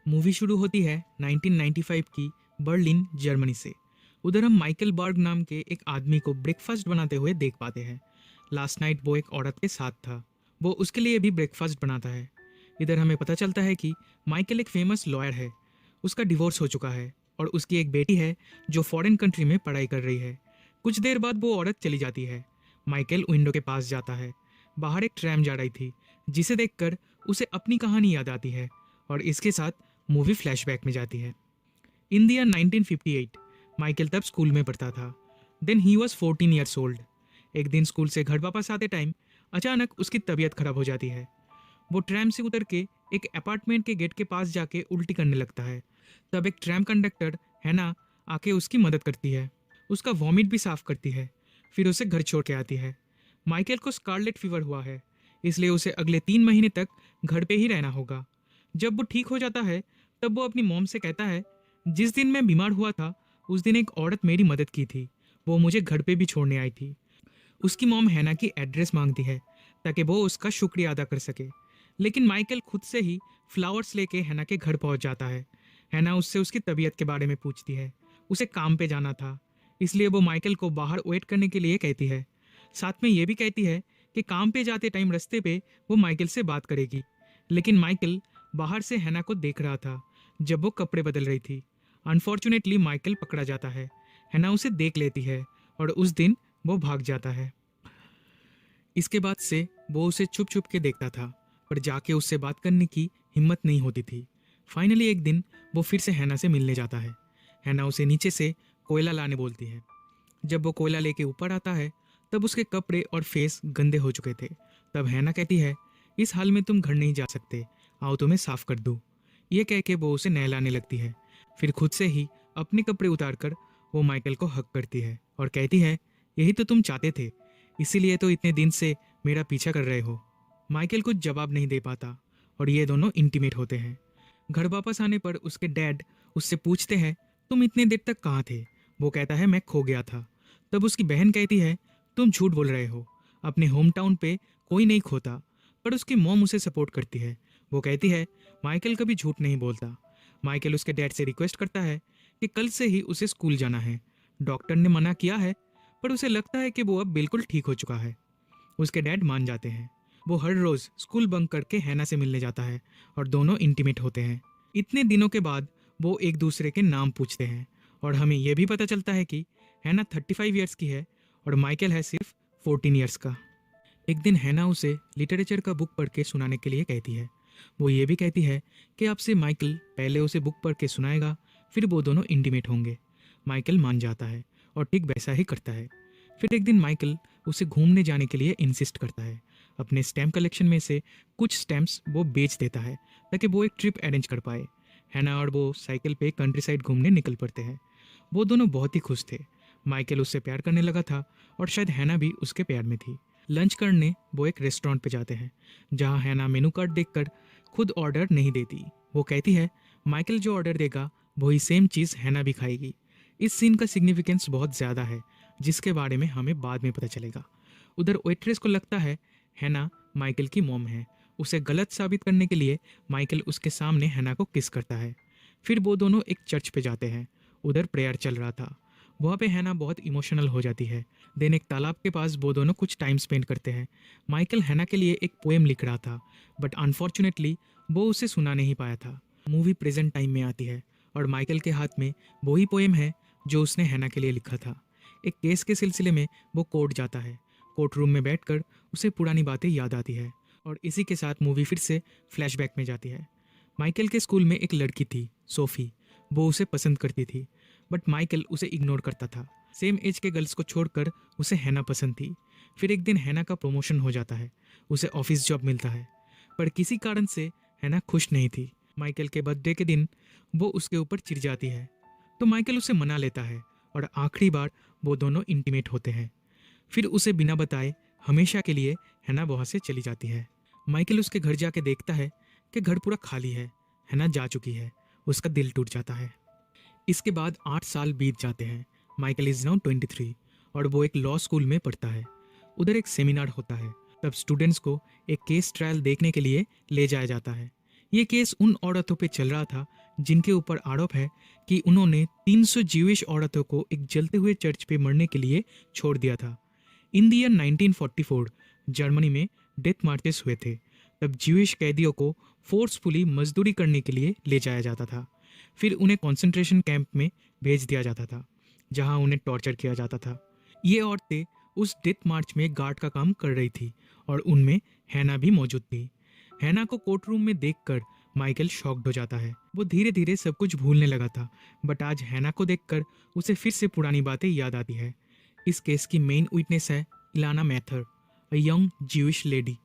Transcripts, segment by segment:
Movie शुरू होती है 1995 की बर्लिन जर्मनी से। उधर हम माइकल बर्ग नाम के एक आदमी को ब्रेकफास्ट बनाते हुए देख पाते हैं। लास्ट नाइट वो एक औरत के साथ था, वो उसके लिए भी ब्रेकफास्ट बनाता है। इधर हमें पता चलता है कि माइकल एक फेमस लॉयर है, उसका डिवोर्स हो चुका है और उसकी एक बेटी है जो फॉरेन कंट्री में पढ़ाई कर रही है। कुछ देर बाद वो औरत चली जाती है। माइकल विंडो के पास जाता है। बाहर एक ट्रैम जा रही थी, जिसे देखकर उसे अपनी कहानी याद आती है और इसके साथ मूवी फ्लैशबैक में जाती है। इन द ईयर 1958 माइकल तब स्कूल में पढ़ता था। Then he was 14 years old. एक दिन स्कूल से घर वापस आते टाइम अचानक उसकी तबीयत खराब हो जाती है। वो ट्रैम से उतर के एक अपार्टमेंट के गेट के पास जाके उल्टी करने लगता है। तब एक ट्रैम कंडक्टर हैना आके उसकी मदद करती है, उसका वॉमिट भी साफ करती है, फिर उसे घर छोड़ के आती है। माइकल को स्कारलेट फीवर हुआ है, इसलिए उसे अगले 3 महीने तक घर पे ही रहना होगा। जब वो ठीक हो जाता है तब वो अपनी मॉम से कहता है, जिस दिन मैं बीमार हुआ था उस दिन एक औरत मेरी मदद की थी, वो मुझे घर पे भी छोड़ने आई थी। उसकी मॉम हैना की एड्रेस मांगती है ताकि वो उसका शुक्रिया अदा कर सके, लेकिन माइकल खुद से ही फ्लावर्स लेके हैना के घर पहुंच जाता है। हैना उससे उसकी तबीयत के बारे में पूछती है। उसे काम पे जाना था, इसलिए वो माइकल को बाहर वेट करने के लिए कहती है। साथ में ये भी कहती है कि काम पे जाते टाइम रास्ते पे वो माइकल से बात करेगी। लेकिन माइकल बाहर से हैना को देख रहा था जब वो कपड़े बदल रही थी। अनफॉर्चुनेटली माइकल पकड़ा जाता है। हैना उसे देख लेती है और उस दिन वो भाग जाता है। इसके बाद से वो उसे छुप छुप के देखता था, पर जाके उससे बात करने की हिम्मत नहीं होती थी। फाइनली एक दिन वो फिर से हैना से मिलने जाता है। हैना उसे नीचे से कोयला लाने बोलती है। जब वो कोयला लेके ऊपर आता है तब उसके कपड़े और फेस गंदे हो चुके थे। तब हैना कहती है, इस हाल में तुम घर नहीं जा सकते, आओ तुम्हें साफ कर दूँ। ये कह के वो उसे नहलाने लगती है। फिर खुद से ही अपने कपड़े उतार कर वो माइकल को हक करती है और कहती है, यही तो तुम चाहते थे, इसीलिए तो इतने दिन से मेरा पीछा कर रहे हो। माइकल कुछ जवाब नहीं दे पाता और ये दोनों इंटीमेट होते हैं। घर वापस आने पर उसके डैड उससे पूछते हैं, तुम इतने देर तक कहाँ थे? वो कहता है, मैं खो गया था। तब उसकी बहन कहती है, तुम झूठ बोल रहे हो, अपने होम टाउन पे कोई नहीं खोता। पर उसकी मॉम उसे सपोर्ट करती है। वो कहती है, माइकल कभी झूठ नहीं बोलता। माइकल उसके डैड से रिक्वेस्ट करता है कि कल से ही उसे स्कूल जाना है। डॉक्टर ने मना किया है, पर उसे लगता है कि वो अब बिल्कुल ठीक हो चुका है। उसके डैड मान जाते हैं। वो हर रोज स्कूल बंक करके हैना से मिलने जाता है और दोनों इंटीमेट होते हैं। इतने दिनों के बाद वो एक दूसरे के नाम पूछते हैं और हमें यह भी पता चलता है कि हैना 35 ईयर्स की है और माइकल है सिर्फ 14 ईयर्स का। एक दिन हैना उसे लिटरेचर का बुक पढ़ के सुनाने के लिए कहती है। वो ये भी कहती है कि आपसे माइकल पहले उसे बुक पढ़ के सुनाएगा, फिर वो दोनों इंटीमेट होंगे। माइकल मान जाता है और ठीक वैसा ही करता है। फिर एक दिन माइकल उसे घूमने जाने के लिए इंसिस्ट करता है। अपने स्टैम्प कलेक्शन में से कुछ स्टैम्प्स वो बेच देता है ताकि वो एक ट्रिप अरेंज कर पाए। हैना और वो साइकिल पे कंट्री साइड घूमने निकल पड़ते हैं। वो दोनों बहुत ही खुश थे। माइकल उससे प्यार करने लगा था और शायद हैना भी उसके प्यार में थी। लंच करने वो एक रेस्टोरेंट पे जाते हैं, जहाँ हैना मेनू कार्ड देखकर खुद ऑर्डर नहीं देती। वो कहती है, माइकल जो ऑर्डर देगा वही सेम चीज़ हैना भी खाएगी। इस सीन का सिग्निफिकेंस बहुत ज़्यादा है, जिसके बारे में हमें बाद में पता चलेगा। उधर वेट्रेस को लगता है हैना माइकल की मॉम है। उसे गलत साबित करने के लिए माइकल उसके सामने हैना को किस करता है। फिर वो दोनों एक चर्च पे जाते हैं। उधर प्रेयर चल रहा था। वहाँ पे हैना बहुत इमोशनल हो जाती है। देन एक तालाब के पास वो दोनों कुछ टाइम स्पेंड करते हैं। माइकल हैना के लिए एक पोएम लिख रहा था, बट अनफॉर्चुनेटली वो उसे सुना नहीं पाया था। मूवी प्रेजेंट टाइम में आती है और माइकल के हाथ में वही पोएम है जो उसने हैना के लिए लिखा था। एक केस के सिलसिले में वो कोर्ट जाता है। कोर्ट रूम में बैठकर उसे पुरानी बातें याद आती है और इसी के साथ मूवी फिर से फ्लैशबैक में जाती है। माइकल के स्कूल में एक लड़की थी, सोफी। वो उसे पसंद करती थी, बट माइकल उसे इग्नोर करता था। सेम एज के गर्ल्स को छोड़कर उसे हैना पसंद थी। फिर एक दिन हैना का प्रमोशन हो जाता है, उसे ऑफिस जॉब मिलता है, पर किसी कारण से हैना खुश नहीं थी। माइकल के बर्थडे के दिन वो उसके ऊपर चिढ़ जाती है, तो माइकल उसे मना लेता है और आखिरी बार वो दोनों इंटीमेट होते हैं। फिर उसे बिना बताए हमेशा के लिए हैना वहाँ से चली जाती है। माइकल उसके घर जाके देखता है कि घर पूरा खाली है, हैना जा चुकी है। उसका दिल टूट जाता है। इसके बाद 8 साल बीत जाते हैं। माइकल इज नाउ 23 और वो एक लॉ स्कूल में पढ़ता है। उधर एक सेमिनार होता है। तब स्टूडेंट्स को एक केस ट्रायल देखने के लिए ले जाया जाता है। ये केस उन औरतों पे चल रहा था जिनके ऊपर आरोप है कि उन्होंने 300 ज्यूइश औरतों को एक जलते हुए चर्च पे मरने के लिए छोड़ दिया था। इन द ईयर 1944 जर्मनी में डेथ मार्चेस हुए थे। तब ज्यूइश कैदियों को फोर्सफुली मजदूरी करने के लिए ले जाया जाता था। फिर उन्हें कॉन्सेंट्रेशन कैंप में भेज दिया जाता था, जहां उन्हें टॉर्चर किया जाता था। ये औरतें उस डेथ मार्च में गार्ड का काम कर रही थी और उनमें हैना भी मौजूद थी। हैना को कोर्ट रूम में देखकर माइकल शॉक्ड हो जाता है। वो धीरे धीरे सब कुछ भूलने लगा था, बट आज हैना को देखकर उसे फिर से पुरानी बातें याद आती है। इस केस की मेन विटनेस है Ilana Mather, a young Jewish lady.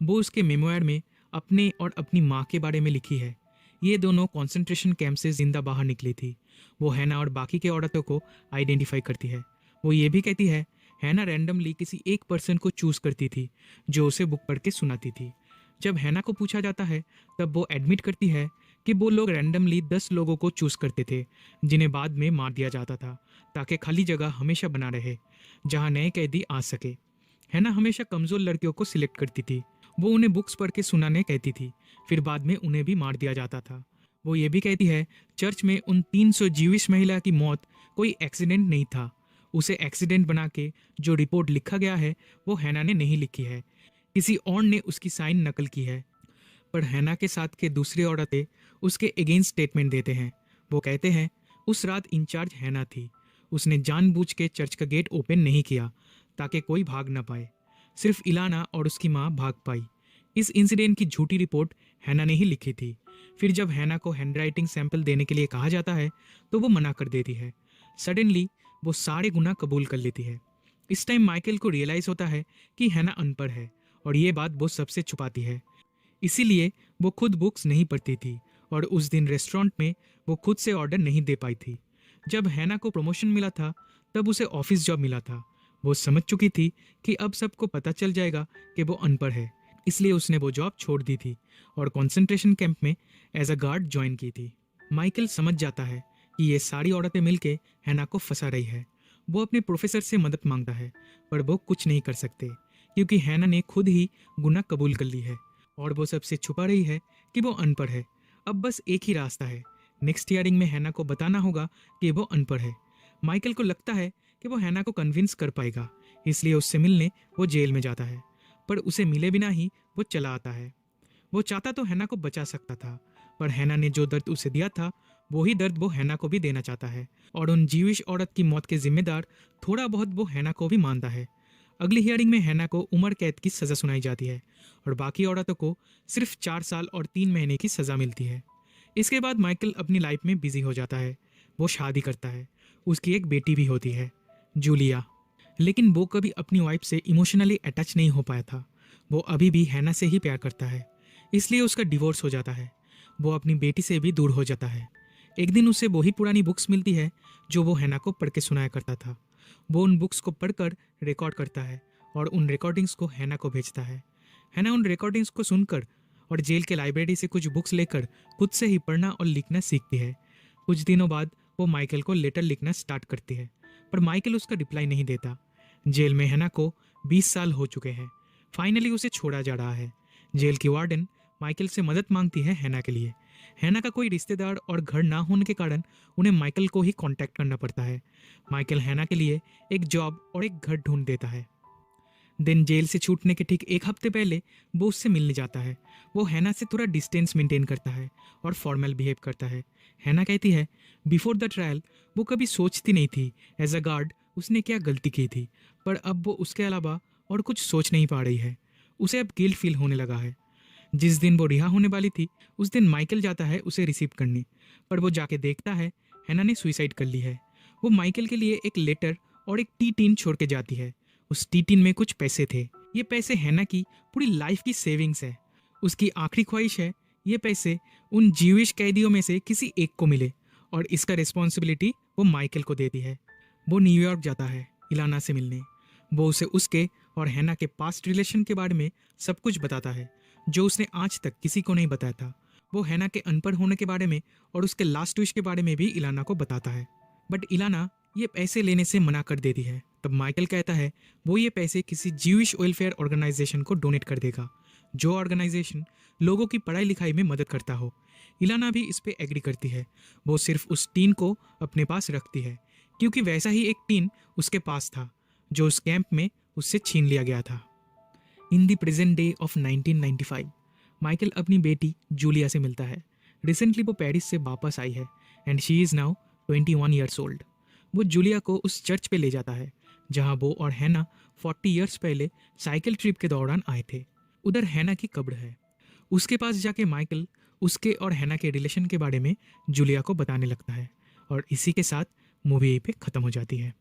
वो उसके मेमोयर में अपने और अपनी माँ के बारे में लिखी है। ये दोनों कॉन्सेंट्रेशन कैंप से जिंदा बाहर निकली थी। वो हैना और बाकी के औरतों को आइडेंटिफाई करती है। वो ये भी कहती है हैना रैंडमली किसी एक पर्सन को चूज करती थी जो उसे बुक पढ़ के सुनाती थी। जब हैना को पूछा जाता है तब वो एडमिट करती है कि वो लोग रैंडमली 10 लोगों को चूज करते थे जिन्हें बाद में मार दिया जाता था, ताकि खाली जगह हमेशा बना रहे जहां नए कैदी आ सके। हैना हमेशा कमजोर लड़कियों को सिलेक्ट करती थी। वो उन्हें बुक्स पढ़ के सुनाने कहती थी, फिर बाद में उन्हें भी मार दिया जाता था। वो ये भी कहती है चर्च में उन 300 जीविश महिला की मौत कोई एक्सीडेंट नहीं था। उसे एक्सीडेंट बना के जो रिपोर्ट लिखा गया है वो हैना ने नहीं लिखी है, किसी और ने उसकी साइन नकल की है। पर हैना के साथ के दूसरी औरतें उसके अगेंस्ट स्टेटमेंट देते हैं। वो कहते हैं उस रात इंचार्ज हैना थी। उसने जानबूझ के चर्च का गेट ओपन नहीं किया ताकि कोई भाग ना पाए। सिर्फ इलाना और उसकी माँ भाग पाई। इस इंसिडेंट की झूठी रिपोर्ट हैना ने ही लिखी थी। फिर जब हैना को हैंडराइटिंग सैंपल देने के लिए कहा जाता है तो वो मना कर देती है। सडनली वो सारे गुनाह कबूल कर लेती है। इस टाइम माइकल को रियलाइज होता है कि हैना अनपढ़ है और ये बात वो सबसे छुपाती है। इसीलिए वो खुद बुक्स नहीं पढ़ती थी और उस दिन रेस्टोरेंट में वो खुद से ऑर्डर नहीं दे पाई थी। जब हैना को प्रमोशन मिला था तब उसे ऑफिस जॉब मिला था। वो समझ चुकी थी कि अब सबको पता चल जाएगा कि वो अनपढ़ है, इसलिए उसने वो जॉब छोड़ दी थी और कंसंट्रेशन कैंप में एज अ गार्ड ज्वाइन की थी। माइकल समझ जाता है कि ये सारी औरतें मिलके हैना को फंसा रही है। वो अपने प्रोफेसर से मदद मांगता है पर वो कुछ नहीं कर सकते क्योंकि हैना ने खुद ही गुनाह कबूल कर ली है और वो सबसे छुपा रही है कि वो अनपढ़ है। अब बस एक ही रास्ता है, नेक्स्ट हियरिंग में हैना को बताना होगा कि वो अनपढ़ है। माइकल को लगता है कि वो हैना को कन्विंस कर पाएगा, इसलिए उससे मिलने वो जेल में जाता है। पर उसे मिले बिना ही वो चला आता है। वो चाहता तो हैना को बचा सकता था, पर हैना ने जो दर्द उसे दिया था वही दर्द वो हैना को भी देना चाहता है और उन जीविश औरत की मौत के जिम्मेदार थोड़ा बहुत वो हैना को भी मानता है। अगली हियरिंग में हैना को उम्र कैद की सज़ा सुनाई जाती है और बाकी औरतों को सिर्फ 4 साल और 3 महीने की सज़ा मिलती है। इसके बाद माइकल अपनी लाइफ में बिजी हो जाता है। वो शादी करता है, उसकी एक बेटी भी होती है, जूलिया। लेकिन वो कभी अपनी वाइफ से इमोशनली अटैच नहीं हो पाया था। वो अभी भी हैना से ही प्यार करता है, इसलिए उसका डिवोर्स हो जाता है। वो अपनी बेटी से भी दूर हो जाता है। एक दिन उसे वही पुरानी बुक्स मिलती है जो वो हैना को पढ़ के सुनाया करता था। वो उन बुक्स को पढ़कर रिकॉर्ड करता है और उन रिकॉर्डिंग्स को हैना को भेजता है। हैना उन रिकॉर्डिंग्स को सुनकर और जेल के लाइब्रेरी से कुछ बुक्स लेकर खुद से ही पढ़ना और लिखना सीखती है। कुछ दिनों बाद वो माइकल को लेटर लिखना स्टार्ट करती है, पर माइकल उसका रिप्लाई नहीं देता। जेल में हैना को 20 साल हो चुके हैं। फाइनली उसे छोड़ा जा रहा है। जेल की वार्डन माइकल से मदद मांगती है हैना के लिए। हैना का कोई रिश्तेदार और घर ना होने के कारण उन्हें माइकल को ही कांटेक्ट करना पड़ता है। माइकल हैना के लिए एक जॉब और एक घर ढूंढ देता है। दिन जेल से छूटने के ठीक एक हफ्ते पहले वो उससे मिलने जाता है। वो हैना से थोड़ा डिस्टेंस मेंटेन करता है और फॉर्मल बिहेव करता है। हैना कहती है बिफोर द ट्रायल वो कभी सोचती नहीं थी एज अ गार्ड उसने क्या गलती की थी, पर अब वो उसके अलावा और कुछ सोच नहीं पा रही है। उसे अब गिल्ट फील होने लगा है। जिस दिन वो रिहा होने वाली थी उस दिन माइकल जाता है उसे रिसीव करने, पर वो जाके देखता है हैना ने सुसाइड कर ली है। वो माइकल के लिए एक लेटर और एक टी टीन छोड़ के जाती है। उस टी टीन में कुछ पैसे थे। ये पैसे हैना की पूरी लाइफ की सेविंग्स है। उसकी आखिरी ख्वाहिश है ये पैसे उन जीविश कैदियों में से किसी एक को मिले और इसका रिस्पॉन्सिबिलिटी वो माइकल को देती है। वो न्यूयॉर्क जाता है इलाना से मिलने। वो उसे उसके और हैना के पास्ट रिलेशन के बारे में सब कुछ बताता है जो उसने आज तक किसी को नहीं बताया था। वो हैना के अनपढ़ होने के बारे में और उसके लास्ट विश के बारे में भी इलाना को बताता है, बट इलाना ये पैसे लेने से मना कर देती है। तब माइकल कहता है वो ये पैसे किसी जीविश वेलफेयर ऑर्गेनाइजेशन को डोनेट कर देगा जो ऑर्गेनाइजेशन लोगों की पढ़ाई लिखाई में मदद करता हो। इलाना भी इस पे एग्री करती है। वो सिर्फ उस टीन को अपने पास रखती है क्योंकि वैसा ही एक टीन उसके पास था जो उस कैंप में उससे छीन लिया गया था। In the present day of 1995 Michael अपनी बेटी जूलिया से मिलता है। रिसेंटली वो पेरिस से वापस आई है and she is now 21 years old. वो जूलिया को उस चर्च पे ले जाता है जहाँ वो और हैना 40 ईयर्स पहले साइकिल ट्रिप के दौरान आए थे। उधर हैना की कब्र है। उसके पास जाके माइकल उसके और हैना के रिलेशन के बारे में जूलिया को बताने लगता है और इसी के साथ मूवी यहीं पे ख़त्म हो जाती है।